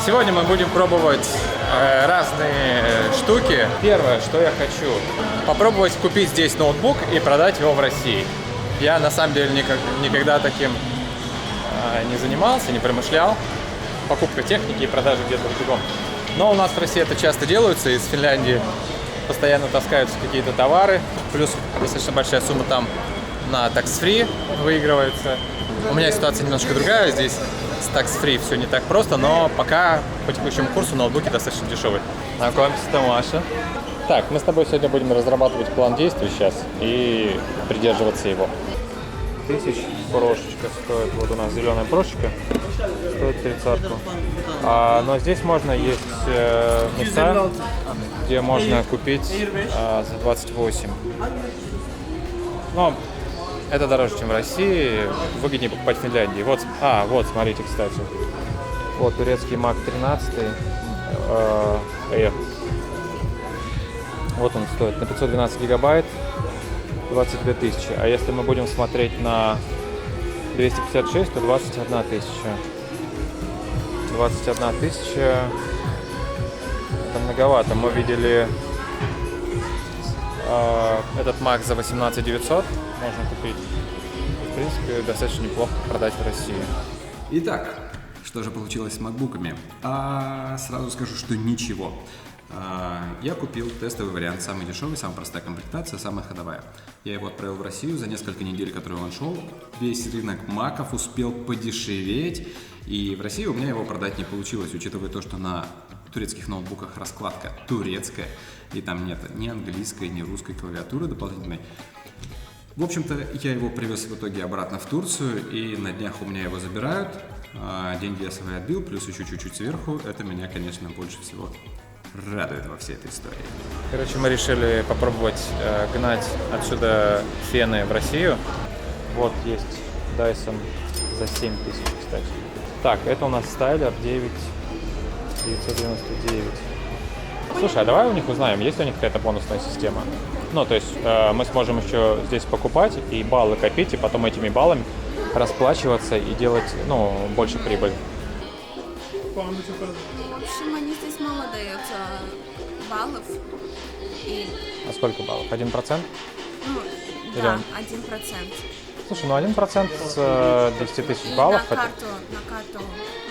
Сегодня мы будем пробовать разные штуки. Первое, что я хочу, попробовать купить здесь ноутбук и продать его в России. Я на самом деле никогда таким не занимался, не промышлял. Покупка техники и продажа где-то в другом. Но у нас в России это часто делается, из Финляндии постоянно таскаются какие-то товары. Плюс достаточно большая сумма там на tax-free выигрывается. У меня ситуация немножко другая, здесь с tax-free все не так просто, но пока по текущему курсу ноутбуки достаточно дешевые. Знакомься, Тамаша. Так, мы с тобой сегодня будем разрабатывать план действий сейчас и придерживаться его. 1000 порошечка стоит, вот у нас зеленая порошечка, стоит 30-ку. Но здесь можно, есть места, где можно купить за 28. Но это дороже, чем в России, выгоднее покупать в Финляндии. Вот, смотрите, кстати. Вот турецкий Mac 13 Air. Вот он стоит на 512 гигабайт, 22 тысячи. А если мы будем смотреть на 256, то 21 тысяча. 21 тысяча. Это многовато. Мы видели этот Mac за 18 900 можно купить. В принципе, достаточно неплохо продать в России. Итак, что же получилось с макбуками? Сразу скажу, что ничего. Я купил тестовый вариант, самый дешевый, самая простая комплектация, самая ходовая. Я его отправил в Россию за несколько недель, которые он шел. Весь рынок маков успел подешеветь, и в России у меня его продать не получилось, учитывая то, что на турецких ноутбуках раскладка турецкая, и там нет ни английской, ни русской клавиатуры дополнительной. В общем-то, я его привез в итоге обратно в Турцию, и на днях у меня его забирают. Деньги я свои отбил, плюс еще чуть-чуть сверху. Это меня, конечно, больше всего радует во всей этой истории. Короче, мы решили попробовать гнать отсюда фены в Россию. Вот есть Dyson за 7000, кстати. Так, это у нас Styler 9999. Слушай, а давай у них узнаем, есть ли у них какая-то бонусная система? Ну, то есть мы сможем еще здесь покупать и баллы копить, и потом этими баллами расплачиваться и делать, больше прибыли. В общем, они здесь мало дают баллов. А сколько баллов? 1%? Да, 1%. Слушай, 1% с 10 тысяч баллов. На карту,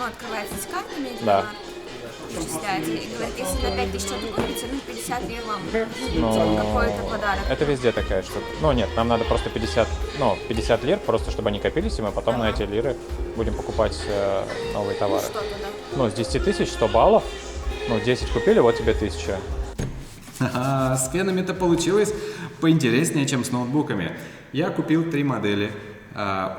открывается с карты медиа, вычисляется и говорит, если на 5000 что-то купите, 50 лир вам какой-то подарок. Это везде такая штука. Нет, нам надо просто 50 лир, просто чтобы они копились, и мы потом на эти лиры будем покупать новые товары. С 10 тысяч 100 баллов, 10 купили, вот тебе 1000. С фенами-то получилось поинтереснее, чем с ноутбуками. Я купил 3 модели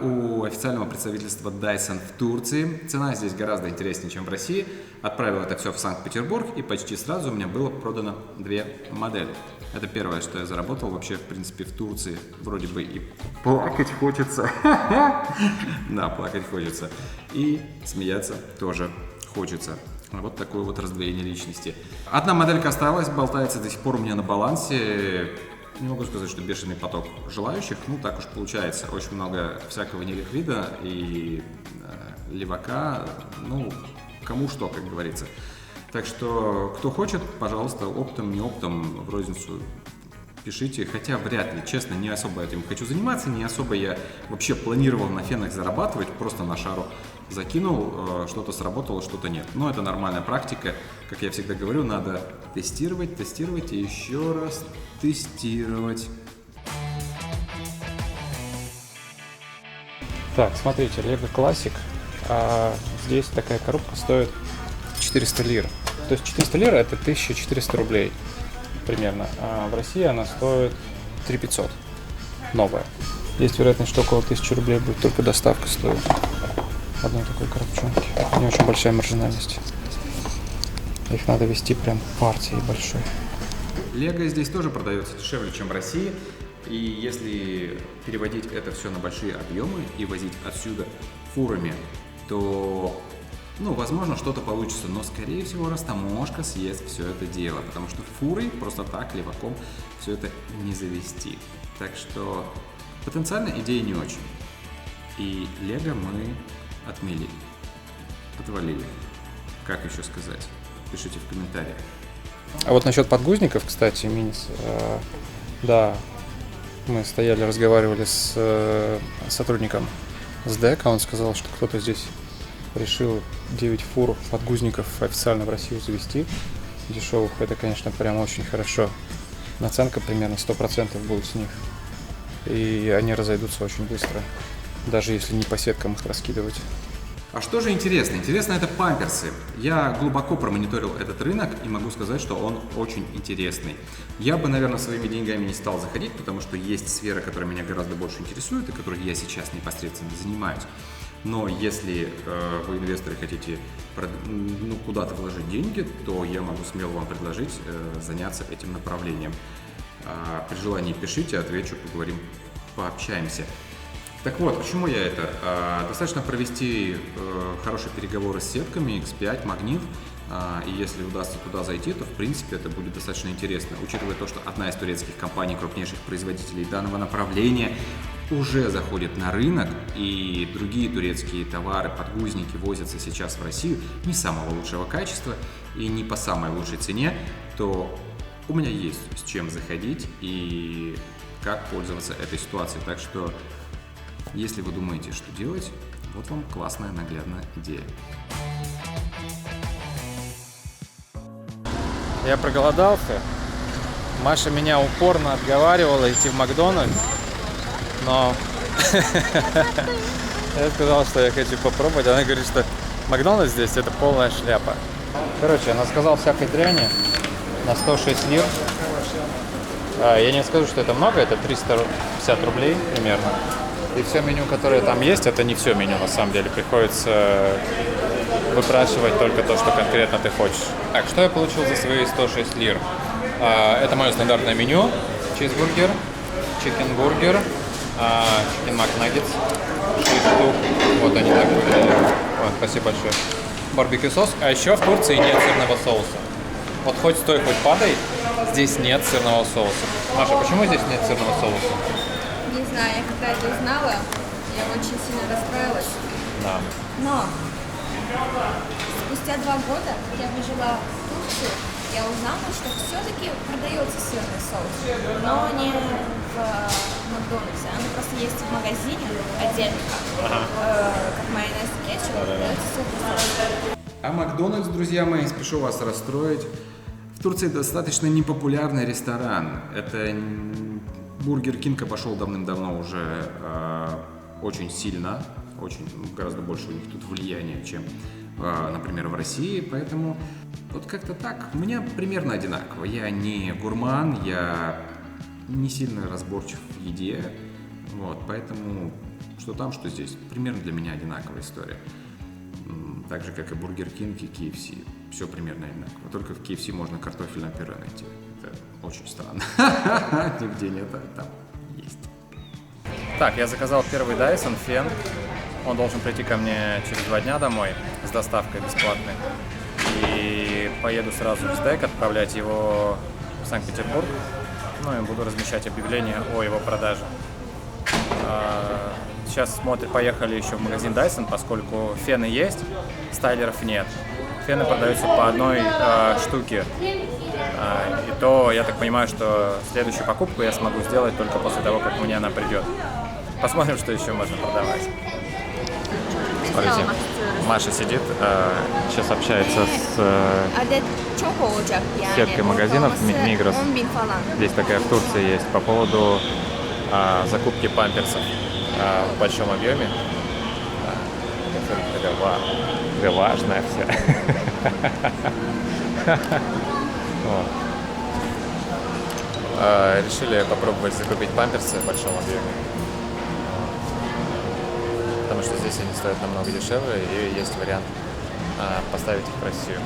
у официального представительства Dyson в Турции. Цена здесь гораздо интереснее, чем в России. Отправил это все в Санкт-Петербург, и почти сразу у меня было продано 2 модели. Это первое, что я заработал. Вообще, в принципе, в Турции вроде бы и плакать хочется. Да, плакать хочется. И смеяться тоже хочется. Вот такое вот раздвоение личности. Одна моделька осталась, болтается до сих пор у меня на балансе. Не могу сказать, что бешеный поток желающих, так уж получается. Очень много всякого неликвида и левака, кому что, как говорится. Так что, кто хочет, пожалуйста, оптом, не оптом, в розницу пишите. Хотя вряд ли, честно, не особо этим хочу заниматься, не особо я вообще планировал на фенах зарабатывать, просто на шару закинул, что-то сработало, что-то нет. Но это нормальная практика. Как я всегда говорю, надо тестировать и еще раз тестировать. Так, смотрите, Lego Classic. Здесь такая коробка стоит 400 лир. То есть 400 лир это 1400 рублей примерно. А в России она стоит 3500. Новая. Есть вероятность, что около 1000 рублей будет только доставка стоить. Одной такой коробчонки. Не очень большая маржинальность. Их надо вести прям партией большой. Лего здесь тоже продается дешевле, чем в России. И если переводить это все на большие объемы и возить отсюда фурами, то, возможно, что-то получится. Но, скорее всего, растаможка съест все это дело. Потому что фурой просто так, леваком, все это не завести. Так что потенциально идея не очень. И Лего мы отмели, отвалили. Как еще сказать? Пишите в комментариях. А вот насчет подгузников, кстати, Минис, да, мы стояли, разговаривали с сотрудником СДЭКа, он сказал, что кто-то здесь решил 9 фур подгузников официально в Россию завести, дешевых. Это, конечно, прям очень хорошо. Наценка примерно 100% будет с них. И они разойдутся очень быстро, даже если не по сеткам их раскидывать. А что же интересно? Интересно это памперсы. Я глубоко промониторил этот рынок и могу сказать, что он очень интересный. Я бы, наверное, своими деньгами не стал заходить, потому что есть сфера, которая меня гораздо больше интересует и которой я сейчас непосредственно занимаюсь. Но если вы, инвесторы, хотите куда-то вложить деньги, то я могу смело вам предложить заняться этим направлением. При желании пишите, отвечу, поговорим, пообщаемся. Так вот, почему я это? Достаточно провести хорошие переговоры с сетками, X5, Магнит, и если удастся туда зайти, то в принципе это будет достаточно интересно, учитывая то, что одна из турецких компаний, крупнейших производителей данного направления, уже заходит на рынок, и другие турецкие товары, подгузники возятся сейчас в Россию не самого лучшего качества и не по самой лучшей цене, то у меня есть с чем заходить и как пользоваться этой ситуацией. Так что, если вы думаете, что делать, вот вам классная наглядная идея. Я проголодался. Маша меня упорно отговаривала идти в Макдональдс, но я сказал, что я хочу попробовать. Она говорит, что Макдональдс здесь это полная шляпа. Короче, она сказала всякой дряни на 106 лир. Я не скажу, что это много, это 350 рублей примерно. И все меню, которое там есть, это не все меню на самом деле. Приходится выпрашивать только то, что конкретно ты хочешь. Так, что я получил за свои 106 лир? Это мое стандартное меню. Чизбургер, чикенбургер, чикен макнаггетс, 6 штук. Вот они так выглядят. Спасибо большое. Барбекю соус. А еще в Турции нет сырного соуса. Вот хоть стой, хоть падай, здесь нет сырного соуса. Маша, почему здесь нет сырного соуса? Не знаю, я когда это узнала, я очень сильно расстроилась. Да. Но спустя 2 года, как я жила в Турции, я узнала, что все-таки продается сырный соус, но не в Макдональдсе. Оно просто есть в магазине отдельно, как майонез и кетчуп, продается сырный соус. А Макдональдс, друзья мои, спешу вас расстроить. В Турции достаточно непопулярный ресторан. Это Бургер Кинг обошел давным-давно уже очень сильно, гораздо больше у них тут влияния, чем, например, в России. Поэтому вот как-то так. У меня примерно одинаково. Я не гурман, я не сильно разборчив в еде. Вот, поэтому что там, что здесь. Примерно для меня одинаковая история. Так же, как и Бургер Кинг и KFC. Все примерно одинаково. Только в KFC можно картофельное пюре найти. Это очень странно. Нигде нет, а там есть. Так, я заказал первый Dyson фен. Он должен прийти ко мне через 2 дня домой с доставкой бесплатной. И поеду сразу в СДЭК отправлять его в Санкт-Петербург. Ну и буду размещать объявление о его продаже. Сейчас поехали еще в магазин Dyson, поскольку фены есть, стайлеров нет. Фены продаются по одной штуке. И то, я так понимаю, что следующую покупку я смогу сделать только после того, как мне она придет. Посмотрим, что еще можно продавать. Смотрите, Маша сидит, сейчас общается с сеткой магазинов Migros. Здесь такая в Турции есть по поводу закупки памперсов в большом объеме. Такая важная вся. Решили попробовать закупить памперсы в большом объеме. Потому что здесь они стоят намного дешевле и есть вариант поставить их в Россию.